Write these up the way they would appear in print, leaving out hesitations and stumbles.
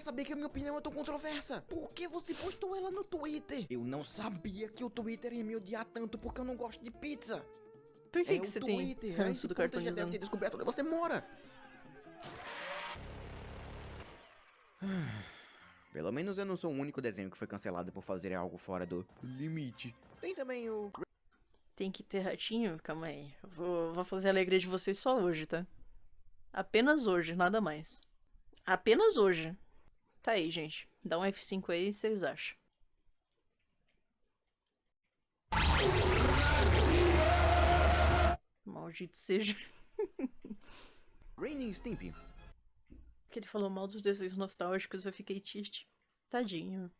saber que a minha opinião é tão controversa? Por que você postou ela no Twitter? Eu não sabia que o Twitter ia me odiar tanto porque eu não gosto de pizza. Por que o você Twitter, tem ranço do Cartoon já deve cartonizando? ter descoberto onde você mora. Pelo menos eu não sou o único desenho que foi cancelado por fazer algo fora do limite. Tem também o... Tem que ter ratinho? Calma aí. Eu vou fazer a alegria de vocês só hoje, tá? Apenas hoje, nada mais. Apenas hoje. Tá aí, gente. Dá um F5 aí, vocês acham. Maldito seja. Ren e Stimpy. Porque ele falou mal dos desenhos nostálgicos, eu fiquei triste. Tadinho.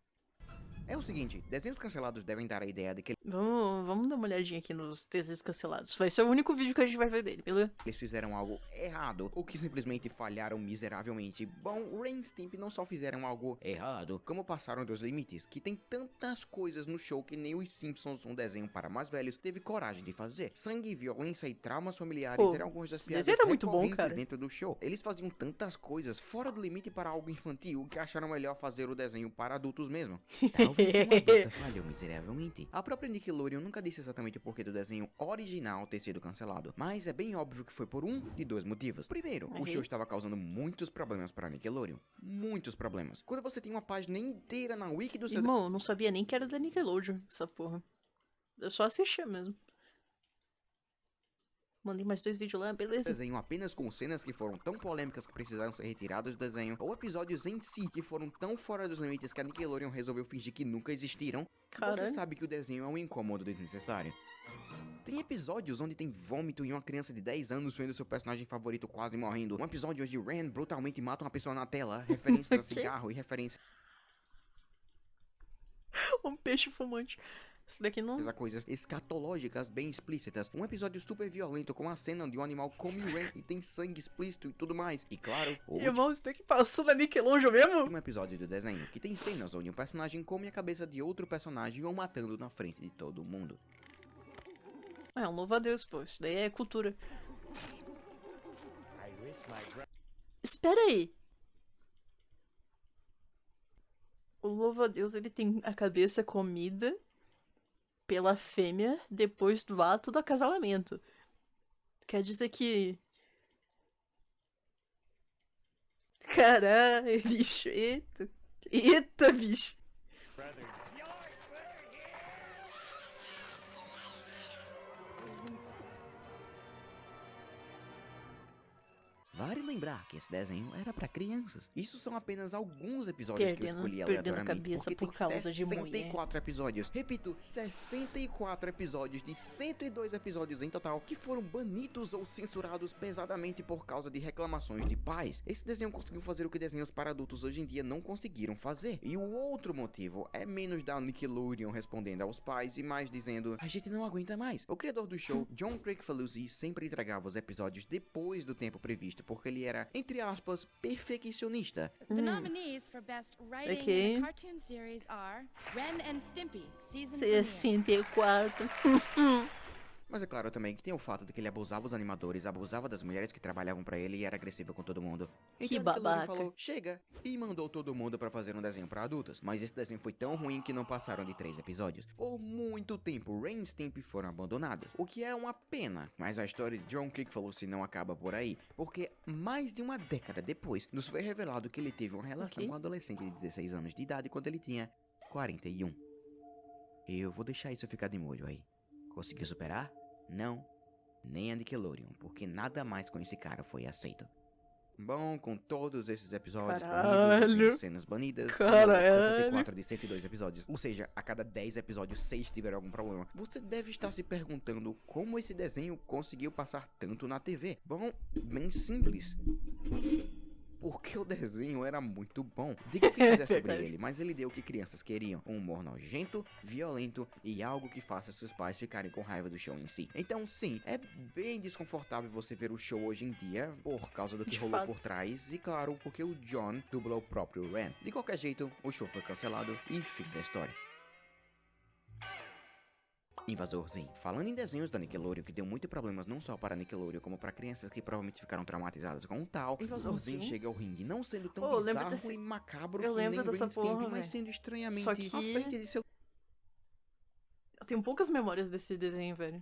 É o seguinte, desenhos cancelados devem dar a ideia de que Vamos dar uma olhadinha aqui nos desenhos cancelados. Vai ser o único vídeo que a gente vai ver dele, beleza? eles fizeram algo errado, ou que simplesmente falharam miseravelmente. Bom, Ren e Stimpy não só fizeram algo errado, como passaram dos limites, que tem tantas coisas no show que nem os Simpsons, um desenho para mais velhos, teve coragem de fazer. Sangue, violência e traumas familiares Pô, eram algumas das esse piadas desenho era muito bom, recorrentes cara. dentro do show. Eles faziam tantas coisas fora do limite para algo infantil que acharam melhor fazer o desenho para adultos mesmo. Talvez uma adulta falhou miseravelmente. A própria Nickelodeon nunca disse exatamente o porquê do desenho original ter sido cancelado, mas é bem óbvio que foi por um de dois motivos. Primeiro, o show estava causando muitos problemas para a Nickelodeon. Muitos problemas. Quando você tem uma página inteira na wiki do seu Irmão, eu não sabia nem que era da Nickelodeon, essa porra. Eu só assistia mesmo. Mandei mais 2 vídeos lá, beleza. desenho apenas com cenas que foram tão polêmicas que precisaram ser retiradas do desenho, ou episódios em si que foram tão fora dos limites que a Nickelodeon resolveu fingir que nunca existiram, Caralho. você sabe que o desenho é um incômodo desnecessário. Tem episódios onde tem vômito e uma criança de 10 anos vendo seu personagem favorito quase morrendo. Um episódio onde Ren brutalmente mata uma pessoa na tela, referências a cigarro e referências Um peixe fumante. Isso daqui não... a coisas escatológicas bem explícitas. Um episódio super violento com a cena onde um animal come Ren e tem sangue explícito e tudo mais. E claro, o Irmão, isso daqui passou na Nickelodeon mesmo? último episódio do desenho, que tem cenas onde um personagem come a cabeça de outro personagem ou matando na frente de todo mundo. É, um louvo a Deus, pô. Isso daí é cultura. Espera aí. O louvo a Deus, ele tem a cabeça comida pela fêmea depois do ato do acasalamento. Quer dizer que... Caralho, bicho. Eita. Eita, bicho. Vale lembrar que esse desenho era pra crianças. Isso são apenas alguns episódios que eu escolhi Perdendo aleatoriamente, cabeça porque por tem causa de mulher. 64 episódios. Repito, 64 episódios de 102 episódios em total que foram banidos ou censurados pesadamente por causa de reclamações de pais. Esse desenho conseguiu fazer o que desenhos para adultos hoje em dia não conseguiram fazer. E o outro motivo é menos da Nickelodeon respondendo aos pais e mais dizendo: a gente não aguenta mais. O criador do show, John Kricfalusi, sempre entregava os episódios depois do tempo previsto, porque ele era, entre aspas, perfeccionista. The nominees for Best Writing Okay. in a Cartoon Series are Ren and Stimpy, Season Premiere. 64. Mas é claro também que tem o fato de que ele abusava os animadores, abusava das mulheres que trabalhavam pra ele e era agressivo com todo mundo. Que Então Nickelodeon babaca. falou, chega, e mandou todo mundo pra fazer um desenho pra adultos. Mas esse desenho foi tão ruim que não passaram de 3 episódios. Por muito tempo, Ren e Stimpy foram abandonados, o que é uma pena. Mas a história de John Kricfalusi não acaba por aí, porque mais de uma década depois, nos foi revelado que ele teve uma relação Ok. com um adolescente de 16 anos de idade quando ele tinha 41. Eu vou deixar isso ficar de molho aí. Conseguiu superar? Não, nem a Nickelodeon, porque nada mais com esse cara foi aceito. Bom, com todos esses episódios Caralho. banidos, cenas banidas, Caralho. 64 de 102 episódios, ou seja, a cada 10 episódios 6 tiveram algum problema, você deve estar se perguntando como esse desenho conseguiu passar tanto na TV. Bom, bem simples. Porque o desenho era muito bom. Diga o que quiser sobre Verdade. ele, mas ele deu o que crianças queriam. Um humor nojento, violento e algo que faça seus pais ficarem com raiva do show em si. Então sim, é bem desconfortável você ver o show hoje em dia, por causa do que De rolou fato. por trás. E claro, porque o John dublou o próprio Ren. De qualquer jeito, o show foi cancelado e fim da história. Invasor Zim. Falando em desenhos da Nickelodeon que deu muito problemas não só para a Nickelodeon como para crianças que provavelmente ficaram traumatizadas com o tal, Invasor Zim chega ao ringue não sendo tão bizarro e macabro que nem Ren Stimpy, mas sendo estranhamente Só que à frente de seu eu tenho poucas memórias desse desenho, velho.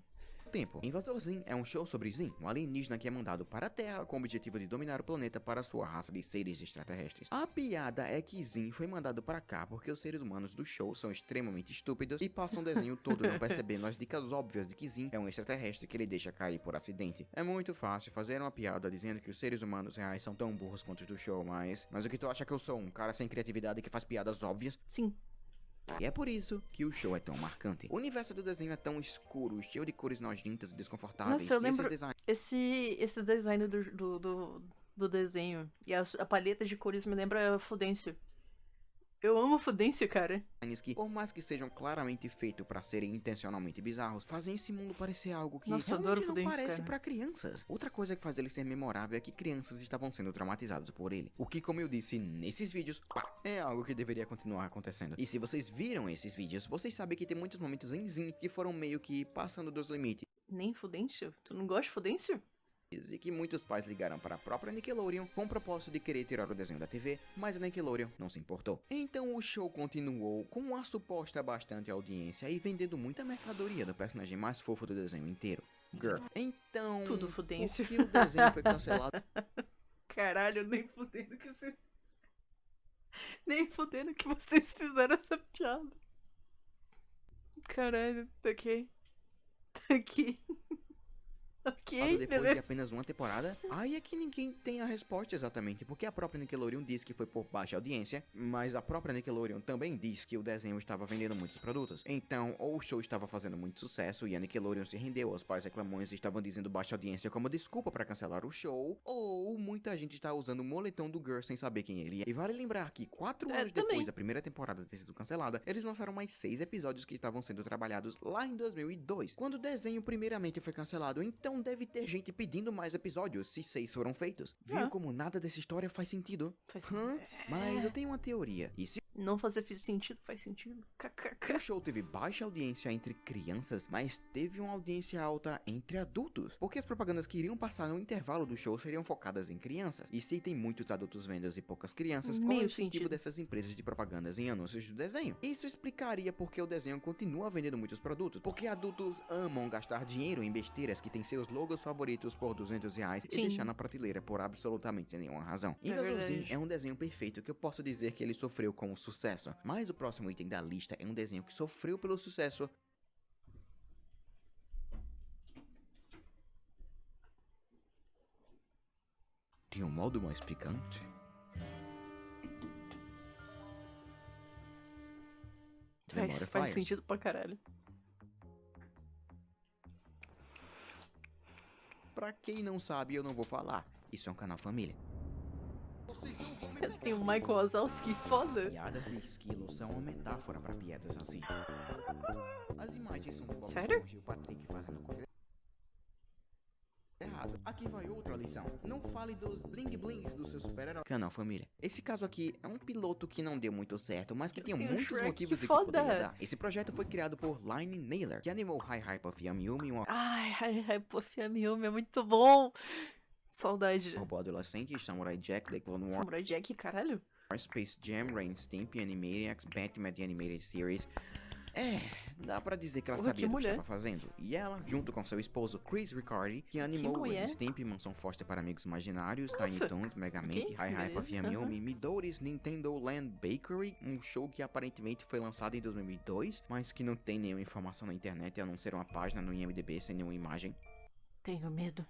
tempo. Invasor Zim é um show sobre Zim, um alienígena que é mandado para a Terra com o objetivo de dominar o planeta para sua raça de seres extraterrestres. A piada é que Zim foi mandado para cá porque os seres humanos do show são extremamente estúpidos e passam o desenho todo não percebendo as dicas óbvias de que Zim é um extraterrestre que ele deixa cair por acidente. É muito fácil fazer uma piada dizendo que os seres humanos reais são tão burros quanto os do show, mas o que tu acha que eu sou? Um cara sem criatividade que faz piadas óbvias? Sim. E é por isso que o show é tão marcante. O universo do desenho é tão escuro, cheio de cores nojentas e desconfortáveis. Nossa, eu lembro Esses esse design do desenho e a paleta de cores me lembra Fudêncio. Eu amo Fudêncio, cara. designs que, por mais que sejam claramente feitos para serem intencionalmente bizarros, fazem esse mundo parecer algo que Nossa, realmente adoro não Fudêncio, parece cara. para crianças. Outra coisa que faz ele ser memorável é que crianças estavam sendo traumatizadas por ele. O que, como eu disse nesses vídeos, é algo que deveria continuar acontecendo. E se vocês viram esses vídeos, vocês sabem que tem muitos momentos em Zim que foram meio que passando dos limites. Nem Fudêncio? Tu não gosta de Fudêncio? E que muitos pais ligaram para a própria Nickelodeon com o propósito de querer tirar o desenho da TV, mas a Nickelodeon não se importou. Então o show continuou com uma suposta bastante audiência e vendendo muita mercadoria do personagem mais fofo do desenho inteiro, Girl. Então, Tudo Fudêncio. por que o desenho foi cancelado? Caralho, nem fudendo que vocês... Nem fudendo que vocês fizeram essa piada. Caralho, tá aqui. Tá aqui. Ok, depois beleza. de apenas uma temporada? Aí é que ninguém tem a resposta exatamente, porque a própria Nickelodeon disse que foi por baixa audiência, mas a própria Nickelodeon também disse que o desenho estava vendendo muitos produtos. Então, ou o show estava fazendo muito sucesso e a Nickelodeon se rendeu aos pais reclamões e estavam dizendo baixa audiência como desculpa para cancelar o show, ou muita gente está usando o moletom do Girl sem saber quem ele é. E vale lembrar que 4 anos também. depois da primeira temporada ter sido cancelada, eles lançaram mais 6 episódios que estavam sendo trabalhados lá em 2002, quando o desenho primeiramente foi cancelado. Então deve ter gente pedindo mais episódios se 6 foram feitos. Viu como nada dessa história faz sentido? Faz sentido. Mas eu tenho uma teoria. E se Não fazer sentido, faz sentido. KKK. o show teve baixa audiência entre crianças, mas teve uma audiência alta entre adultos? Porque as propagandas que iriam passar no intervalo do show seriam focadas em crianças. E se tem muitos adultos vendo e poucas crianças, qual é o incentivo dessas empresas de propagandas em anúncios do desenho? Isso explicaria porque o desenho continua vendendo muitos produtos. Porque adultos amam gastar dinheiro em besteiras que têm seus logos favoritos por R$200 e deixar na prateleira por absolutamente nenhuma razão. Invasor Zim é um desenho perfeito que eu posso dizer que ele sofreu com o sucesso, mas o próximo item da lista é um desenho que sofreu pelo sucesso. Tem um modo mais picante? Faz sentido pra caralho. Pra quem não sabe, eu não vou falar. Isso é um canal família. Tem o Michael Wazowski, foda. Piadas de esquilo são uma metáfora pra piadas assim. As imagens são do Bob Sério? Esponja e o Patrick fazendo coisa errada. Aqui vai outra lição. Não fale dos bling blings do seu super-herói. Canal família. Esse caso aqui é um piloto que não deu muito certo, mas que tem Tem o muitos Shrek, motivos de que foda. poderia dar. Esse projeto foi criado por Line Naylor, que animou Hi Hi Puffy Yum Yum, uma Ai, pô, Fiamiumi é muito bom. Saudade. robô adolescente, Samurai Jack, The Clone Wars, Samurai Jack, caralho. Space Jam, Ren Stimpy, Animaniacs, Batman The Animated Series. Dá pra dizer que ela Porra, sabia que do que mulher. estava fazendo. E ela, junto com seu esposo Chris Riccardi, que animou mulher. Ren Stimpy, Mansão Foster para Amigos Imaginários, Tiny Nossa. Toons, Megamente, Ok, Hi Hi beleza, Puffy Yum Yum, Midori's Nintendo Land Bakery, um show que aparentemente foi lançado em 2002, mas que não tem nenhuma informação na internet, a não ser uma página no IMDb sem nenhuma imagem. Tenho medo.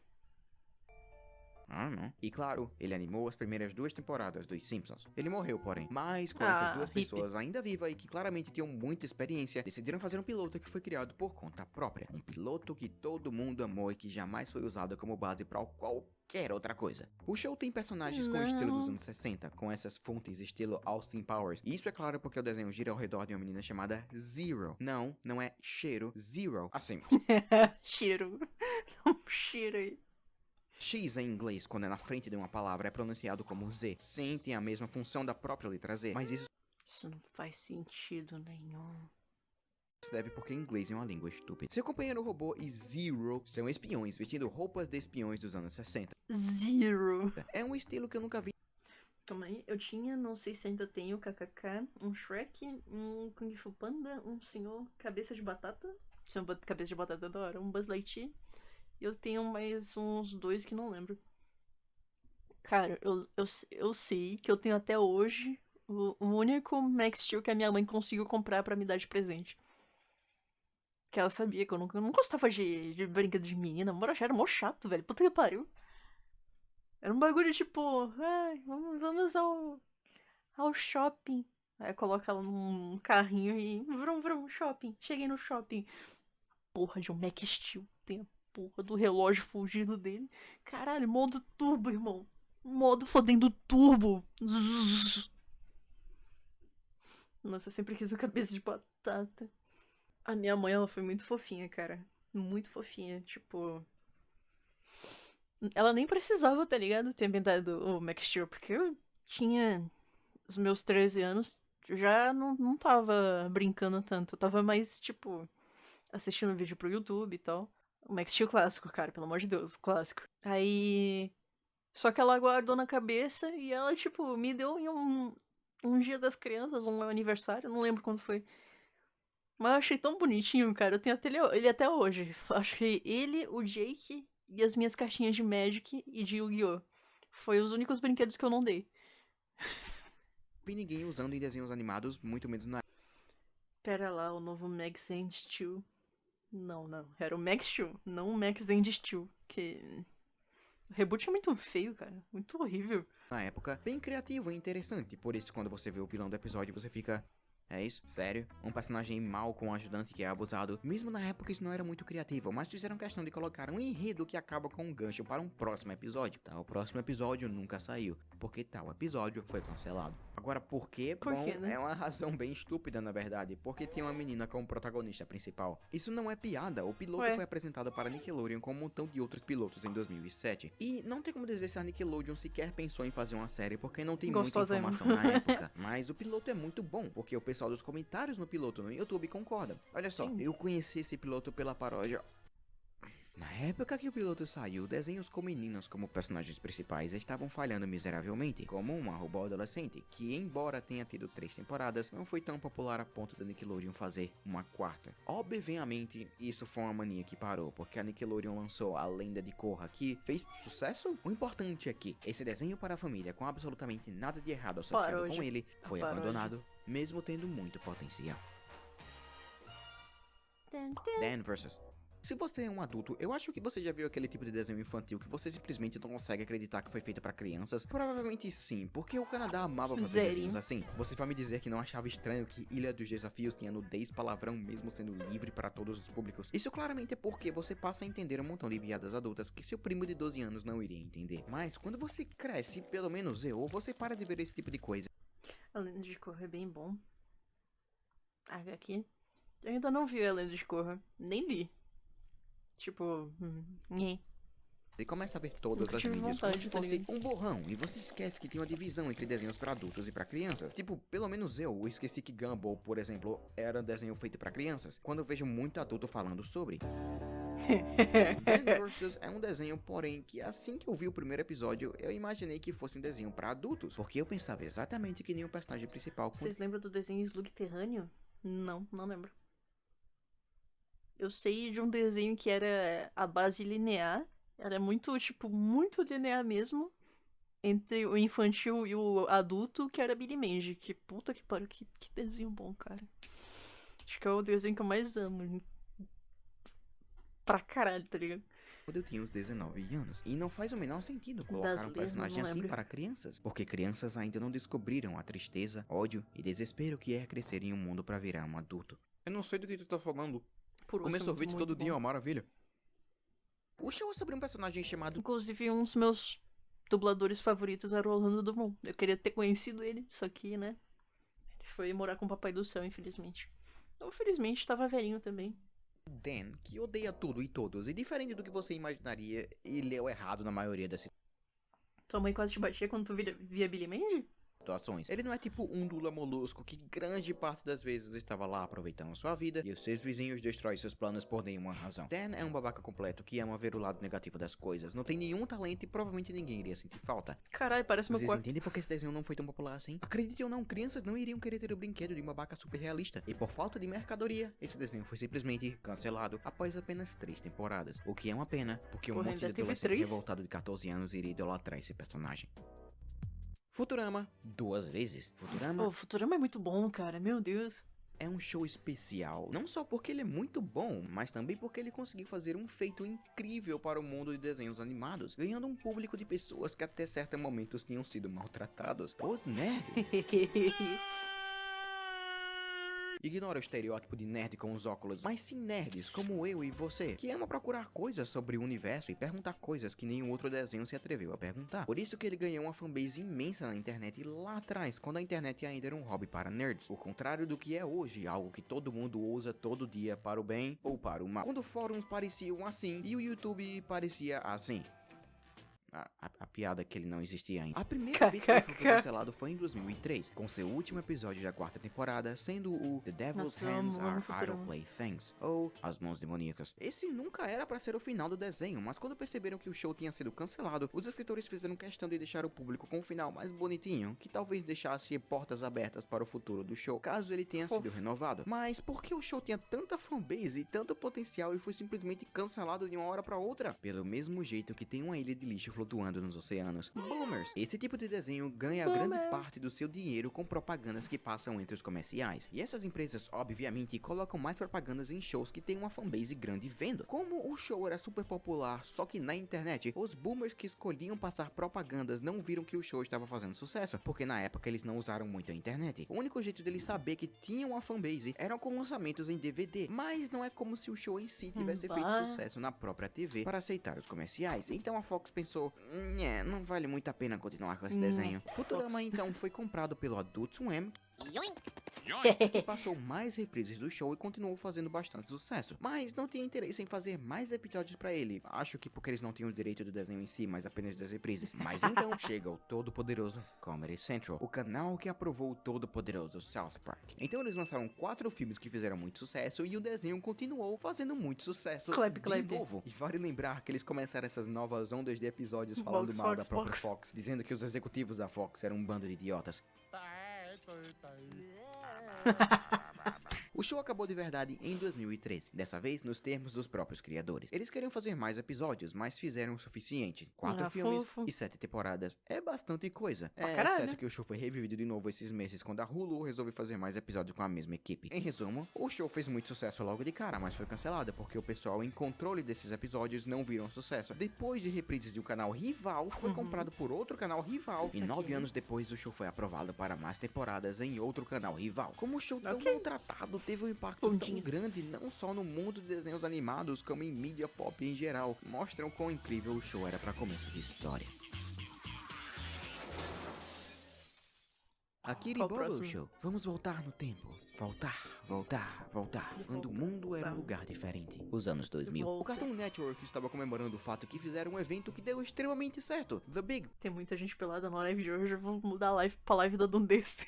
Não. E claro, ele animou as primeiras 2 temporadas dos Simpsons. Ele morreu, porém. Mas com essas 2 hippie. pessoas ainda vivas e que claramente tinham muita experiência, decidiram fazer um piloto que foi criado por conta própria. Um piloto que todo mundo amou e que jamais foi usado como base para qualquer outra coisa. O show tem personagens com o estilo dos anos 60, com essas fontes estilo Austin Powers. E isso é claro porque o desenho gira ao redor de uma menina chamada Zero. Não é cheiro, Zero. Assim, Cheiro. Não cheiro aí. X em inglês, quando é na frente de uma palavra, é pronunciado como Z. Sim, tem a mesma função da própria letra Z, mas isso Isso não faz sentido nenhum. se deve porque inglês é uma língua estúpida. Seu companheiro robô e Zero são espiões vestindo roupas de espiões dos anos 60. Zero. É um estilo que eu nunca vi. Calma aí, eu tinha, não sei se ainda tenho, KKK, um Shrek, um Kung Fu Panda, um senhor cabeça de batata. Senhor cabeça de batata da hora, um Buzz Lightyear. Eu tenho mais uns 2 que não lembro. Cara, eu sei que eu tenho até hoje o único Max Steel que a minha mãe conseguiu comprar pra me dar de presente. Que ela sabia que eu não gostava de brinquedo de menina. Moro, era mó chato, velho. Puta que pariu. Era um bagulho tipo, ai, vamos ao shopping. Aí coloca ela num carrinho e vrum, vrum, shopping. Cheguei no shopping. Porra de um Max Steel. Tem a porra do relógio fugindo dele. Caralho, modo turbo, irmão. Modo fodendo turbo. Zzz. Nossa, eu sempre quis o cabeça de batata. A minha mãe, ela foi muito fofinha, cara. Muito fofinha. Tipo, ela nem precisava, tá ligado? Ter me dado o Max Steel, porque eu tinha os meus 13 anos. Eu já não tava brincando tanto. Eu tava mais, tipo, assistindo vídeo pro YouTube e tal. O Max Steel clássico, cara, pelo amor de Deus, clássico. Aí. Só que ela guardou na cabeça e ela, tipo, me deu em um dia das crianças, um aniversário, não lembro quando foi. Mas eu achei tão bonitinho, cara. Eu tenho ele até hoje. Acho que ele, o Jake e as minhas cartinhas de Magic e de Yu-Gi-Oh! Foi os únicos brinquedos que eu não dei. Vi ninguém usando em desenhos animados, muito menos na Pera lá, o novo Max and Steel. Não. Era o Max Steel, não o Max and Steel. Que. O reboot é muito feio, cara. Muito horrível. época, bem criativo e interessante. Por isso, quando você vê o vilão do episódio, você fica... É isso? Sério? Um personagem mau com um ajudante que é abusado. Mesmo na época isso não era muito criativo, mas fizeram questão de colocar um enredo que acaba com um gancho para um próximo episódio. Tá, o próximo episódio nunca saiu, porque tal episódio foi cancelado. Agora, por quê? Por Bom, quê, né? é uma razão bem estúpida, na verdade, porque tem uma menina como protagonista principal. Isso não é piada, o piloto Ué. foi apresentado para a Nickelodeon com um montão de outros pilotos em 2007. E não tem como dizer se a Nickelodeon sequer pensou em fazer uma série, porque não tem Gostosa muita informação na época. Mas o piloto é muito bom, porque o pessoal dos comentários no piloto no YouTube concorda. Olha só, Sim. eu conheci esse piloto pela paródia. Na época que o piloto saiu, desenhos com meninas como personagens principais estavam falhando miseravelmente, como uma robô adolescente, que embora tenha tido 3 temporadas, não foi tão popular a ponto da Nickelodeon fazer uma 4ª. Obviamente, isso foi uma mania que parou, porque a Nickelodeon lançou A Lenda de Korra, que fez sucesso. O importante é que esse desenho para a família, com absolutamente nada de errado associado Paródia. com ele, foi Paródia. abandonado, mesmo tendo muito potencial. Dan vs. Se você é um adulto, eu acho que você já viu aquele tipo de desenho infantil que você simplesmente não consegue acreditar que foi feito pra crianças. Provavelmente sim, porque o Canadá amava fazer Zerinho. desenhos assim. Você vai me dizer que não achava estranho que Ilha dos Desafios tinha nudez, palavrão, mesmo sendo livre para todos os públicos? Isso claramente é porque você passa a entender um montão de piadas adultas que seu primo de 12 anos não iria entender. Mas quando você cresce, pelo menos eu, você para de ver esse tipo de coisa. A Lenda de Korra é bem bom. Aqui. Eu ainda não vi a Lenda de Korra. Nem li. Tipo. Nhê. E começa a ver todas Nunca as tive mídias vontade, como se tá fosse ligado? um borrão, e você esquece que tem uma divisão entre desenhos pra adultos e pra crianças. Tipo, pelo menos eu esqueci que Gumball, por exemplo, era um desenho feito pra crianças, quando eu vejo muito adulto falando sobre. Dan vs. é um desenho, porém, que assim que eu vi o primeiro episódio, eu imaginei que fosse um desenho pra adultos, porque eu pensava exatamente que nem o personagem principal. Vocês lembram do desenho Slug Terrâneo? Não lembro. Eu sei de um desenho que era a base linear. Era muito, tipo, muito linear mesmo. Entre o infantil e o adulto, que era Billy Mandy. Que puta que pariu, que desenho bom, cara. Acho que é o desenho que eu mais amo. Pra caralho, tá ligado? Quando eu tinha uns 19 anos. E não faz o menor sentido Das colocar um Leas, personagem não assim lembro. para crianças, porque crianças ainda não descobriram a tristeza, ódio e desespero que é crescer em um mundo para virar um adulto. Eu não sei do que tu tá falando. Por Comer isso, sorvete muito todo dia é bom. uma maravilha. O show é sobre um personagem chamado... Inclusive, um dos meus dubladores favoritos era o Orlando Drummond. Eu queria ter conhecido ele, só que, né? Ele foi morar com o Papai do Céu, infelizmente. Ou, felizmente, tava velhinho também. Dan, que odeia tudo e todos, e diferente do que você imaginaria, ele é o errado na maioria das situações. Tua mãe quase te batia quando tu via Billy Mandy? situações. Ele não é tipo um Lula Molusco que grande parte das vezes estava lá aproveitando sua vida e os seus vizinhos destroem seus planos por nenhuma razão. Dan é um babaca completo que ama ver o lado negativo das coisas, não tem nenhum talento e provavelmente ninguém iria sentir falta. Caralho, parece meu Vocês quarto. entendem por que esse desenho não foi tão popular assim? Acredite ou não, crianças não iriam querer ter o brinquedo de um babaca super realista. E por falta de mercadoria, esse desenho foi simplesmente cancelado após apenas 3 temporadas. O que é uma pena, porque um Porra, monte de ainda teve adolescente 3? revoltado de 14 anos iria idolatrar esse personagem. Futurama, 2 vezes. Futurama O Futurama é muito bom, cara. Meu Deus. é um show especial, não só porque ele é muito bom, mas também porque ele conseguiu fazer um feito incrível para o mundo de desenhos animados, ganhando um público de pessoas que até certos momentos tinham sido maltratados. Os nerds. Ignora o estereótipo de nerd com os óculos, mas sim nerds como eu e você, que ama procurar coisas sobre o universo e perguntar coisas que nenhum outro desenho se atreveu a perguntar. Por isso que ele ganhou uma fanbase imensa na internet lá atrás, quando a internet ainda era um hobby para nerds, o contrário do que é hoje, algo que todo mundo usa todo dia para o bem ou para o mal. Quando fóruns pareciam assim e o YouTube parecia assim. A piada é que ele não existia ainda. A primeira vez que ele foi cancelado foi em 2003, com seu último episódio da 4ª temporada, sendo o The Devil's Nossa, Hands amo Are Futurama. Idle Playthings, ou As Mãos Demoníacas. Esse nunca era pra ser o final do desenho, mas quando perceberam que o show tinha sido cancelado, os escritores fizeram questão de deixar o público com um final mais bonitinho, que talvez deixasse portas abertas para o futuro do show, caso ele tenha sido renovado. Mas por que o show tinha tanta fanbase e tanto potencial e foi simplesmente cancelado de uma hora pra outra? Pelo mesmo jeito que tem uma ilha de lixo flutuando nos oceanos. Boomers. Esse tipo de desenho ganha grande parte do seu dinheiro com propagandas que passam entre os comerciais. E essas empresas, obviamente, colocam mais propagandas em shows que tem uma fanbase grande vendo. Como o show era super popular, só que na internet, os boomers que escolhiam passar propagandas não viram que o show estava fazendo sucesso, porque na época eles não usaram muito a internet. O único jeito deles saber que tinham uma fanbase eram com lançamentos em DVD, mas não é como se o show em si tivesse feito sucesso na própria TV para aceitar os comerciais. Então a Fox pensou, não vale muito a pena continuar com esse desenho. Futurama então foi comprado pelo Adult Swim, que passou mais reprises do show e continuou fazendo bastante sucesso, mas não tinha interesse em fazer mais episódios pra ele. Acho que porque eles não tinham o direito do desenho em si, mas apenas das reprises. Mas então chega o todo-poderoso Comedy Central, o canal que aprovou o todo-poderoso South Park. Então eles lançaram 4 filmes que fizeram muito sucesso e o desenho continuou fazendo muito sucesso de novo. E vale lembrar que eles começaram essas novas ondas de episódios falando mal da própria Fox, dizendo que os executivos da Fox eram um bando de idiotas. O show acabou de verdade em 2013, dessa vez nos termos dos próprios criadores. Eles queriam fazer mais episódios, mas fizeram o suficiente. 4 filmes e 7 temporadas. É bastante coisa. Exceto que o show foi revivido de novo esses meses, quando a Hulu resolveu fazer mais episódios com a mesma equipe. Em resumo, o show fez muito sucesso logo de cara, mas foi cancelado porque o pessoal em controle desses episódios não viram sucesso. Depois de reprises de um canal rival, foi comprado por outro canal rival, e 9 anos depois o show foi aprovado para mais temporadas em outro canal rival. Como o show tão maltratado teve um impacto tão grande não só no mundo de desenhos animados, como em mídia pop em geral, mostram quão incrível o show era para começo de história. Akira Bubble Show. Vamos voltar no tempo. Voltar. Quando o mundo era um lugar diferente. Os anos 2000. O Cartoon Network estava comemorando o fato que fizeram um evento que deu extremamente certo. The Big Tem muita gente pelada na live de hoje, eu vou mudar a live pra live da Dundeste.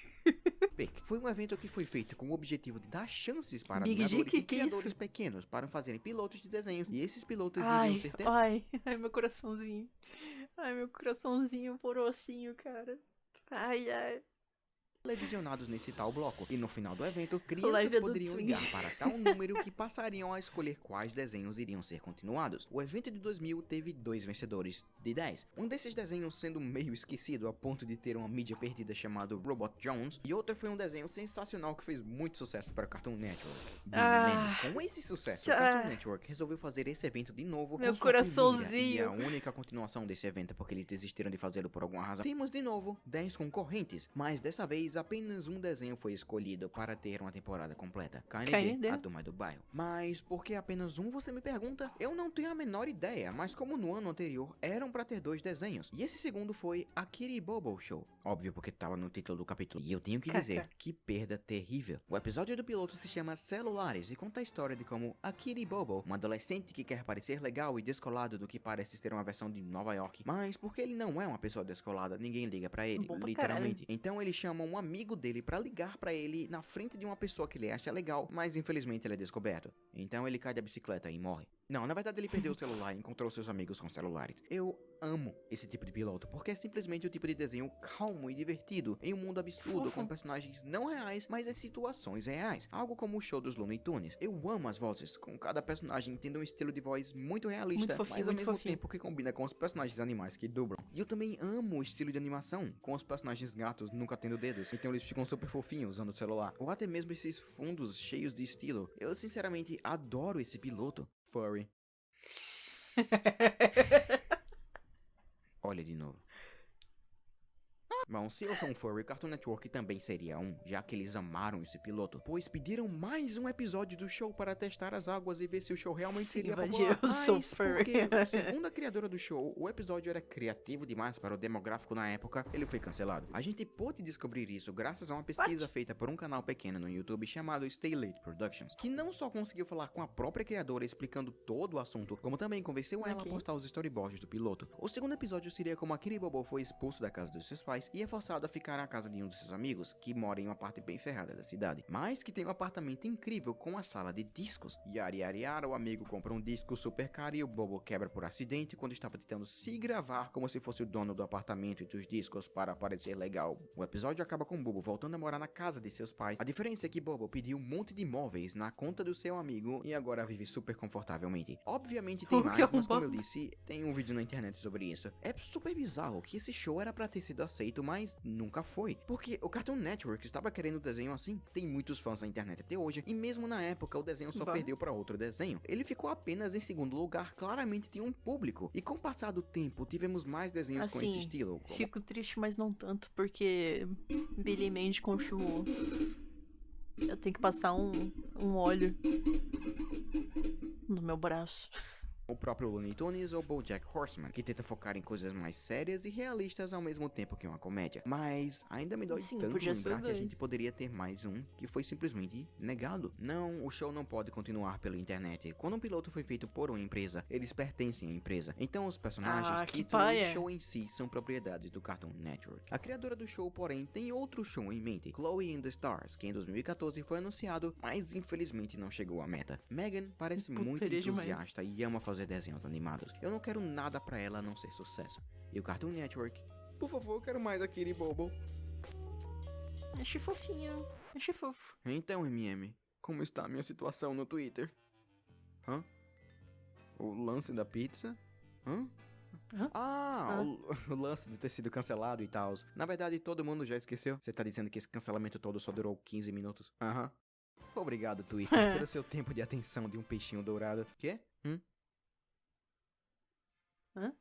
Pick. Foi um evento que foi feito com o objetivo de dar chances para Big animadores G, e que é criadores isso? pequenos para fazerem pilotos de desenhos. E esses pilotos Ai, iriam ser ai, meu coraçãozinho. Ai, meu coraçãozinho por ossinho, cara. Ai. televisionados nesse tal bloco. E no final do evento, Live crianças Adult poderiam Swim. ligar para tal número que passariam a escolher quais desenhos iriam ser continuados. O evento de 2000 teve 2 vencedores de 10. Um desses desenhos sendo meio esquecido a ponto de ter uma mídia perdida chamado Robot Jones, e outro foi um desenho sensacional que fez muito sucesso para o Cartoon Network. Com esse sucesso, o Cartoon Network resolveu fazer esse evento de novo Meu com sua primeira coraçãozinho. e a única continuação desse evento porque eles desistiram de fazê-lo por alguma razão. Temos de novo 10 concorrentes, mas dessa vez mas apenas um desenho foi escolhido para ter uma temporada completa. KND, KND. a turma do bairro. Mas por que apenas um, você me pergunta? Eu não tenho a menor ideia, mas como no ano anterior eram para ter 2 desenhos, e esse segundo foi a Kitty Bobo Show. Óbvio, porque tava no título do capítulo. E eu tenho que dizer, que perda terrível. O episódio do piloto se chama Celulares e conta a história de como a Kitty Bobo, uma adolescente que quer parecer legal e descolado do que parece ser uma versão de Nova York, mas porque ele não é uma pessoa descolada, ninguém liga pra ele, Bom pra literalmente. Então ele chama um amigo dele pra ligar pra ele na frente de uma pessoa que ele acha legal, mas infelizmente ele é descoberto. Então ele cai da bicicleta e morre. Não, na verdade ele perdeu o celular e encontrou seus amigos com celulares. Eu amo esse tipo de piloto, porque é simplesmente o tipo de desenho calmo e divertido, em um mundo absurdo, com personagens não reais, mas em situações reais. Algo como o show dos Looney Tunes. Eu amo as vozes, com cada personagem tendo um estilo de voz muito realista, mas ao mesmo tempo que combina com os personagens animais que dublam. E eu também amo o estilo de animação, com os personagens gatos nunca tendo dedos, então eles ficam super fofinhos usando o celular. Ou até mesmo esses fundos cheios de estilo. Eu sinceramente adoro esse piloto. Furry. Olha de novo. Bom, se eu sou um furry, Cartoon Network também seria um, já que eles amaram esse piloto, pois pediram mais um episódio do show para testar as águas e ver se o show realmente seria popular. Eu sou Mas, furry. porque, segundo a criadora do show, o episódio era criativo demais para o demográfico na época, ele foi cancelado. A gente pôde descobrir isso graças a uma pesquisa feita por um canal pequeno no YouTube chamado Stay Late Productions, que não só conseguiu falar com a própria criadora explicando todo o assunto, como também convenceu ela a postar os storyboards do piloto. O segundo episódio seria como a Kitty Bobo foi expulso da casa dos seus pais e é forçado a ficar na casa de um de seus amigos, que mora em uma parte bem ferrada da cidade, mas que tem um apartamento incrível com a sala de discos. Yara yara yara, o amigo compra um disco super caro e o Bobo quebra por acidente quando estava tentando se gravar como se fosse o dono do apartamento e dos discos para parecer legal. O episódio acaba com Bobo voltando a morar na casa de seus pais. A diferença é que Bobo pediu um monte de móveis na conta do seu amigo e agora vive super confortavelmente. Obviamente tem mais, mas como eu disse, tem um vídeo na internet sobre isso. É super bizarro que esse show era pra ter sido aceito, mas nunca foi, porque o Cartoon Network estava querendo um desenho assim. Tem muitos fãs na internet até hoje, e mesmo na época o desenho só perdeu para outro desenho. Ele ficou apenas em segundo lugar, claramente tinha um público, e com o passar do tempo tivemos mais desenhos com esse estilo. Fico triste, mas não tanto, porque Billy Mandy continuou. Eu tenho que passar um óleo no meu braço. O próprio Looney Tunes ou BoJack Horseman, que tenta focar em coisas mais sérias e realistas ao mesmo tempo que uma comédia. Mas ainda me dói tanto lembrar que a gente poderia ter mais um que foi simplesmente negado. Não, o show não pode continuar pela internet. Quando um piloto foi feito por uma empresa, eles pertencem à empresa. Então os personagens, título e show em si são propriedades do Cartoon Network. A criadora do show, porém, tem outro show em mente, Chloe and the Stars, que em 2014 foi anunciado, mas infelizmente não chegou à meta. Megan parece muito entusiasta e ama fazer desenhos animados. Eu não quero nada pra ela a não ser sucesso. E o Cartoon Network, por favor, eu quero mais a Kitty Bobo. Achei fofinho, achei fofo. Então, MM, como está a minha situação no Twitter? Hã? O lance da pizza? Hã? O lance de ter sido cancelado e tal. Na verdade, todo mundo já esqueceu. Você tá dizendo que esse cancelamento todo só durou 15 minutos? Aham. Obrigado, Twitter, pelo seu tempo de atenção de um peixinho dourado. Quê? Hã?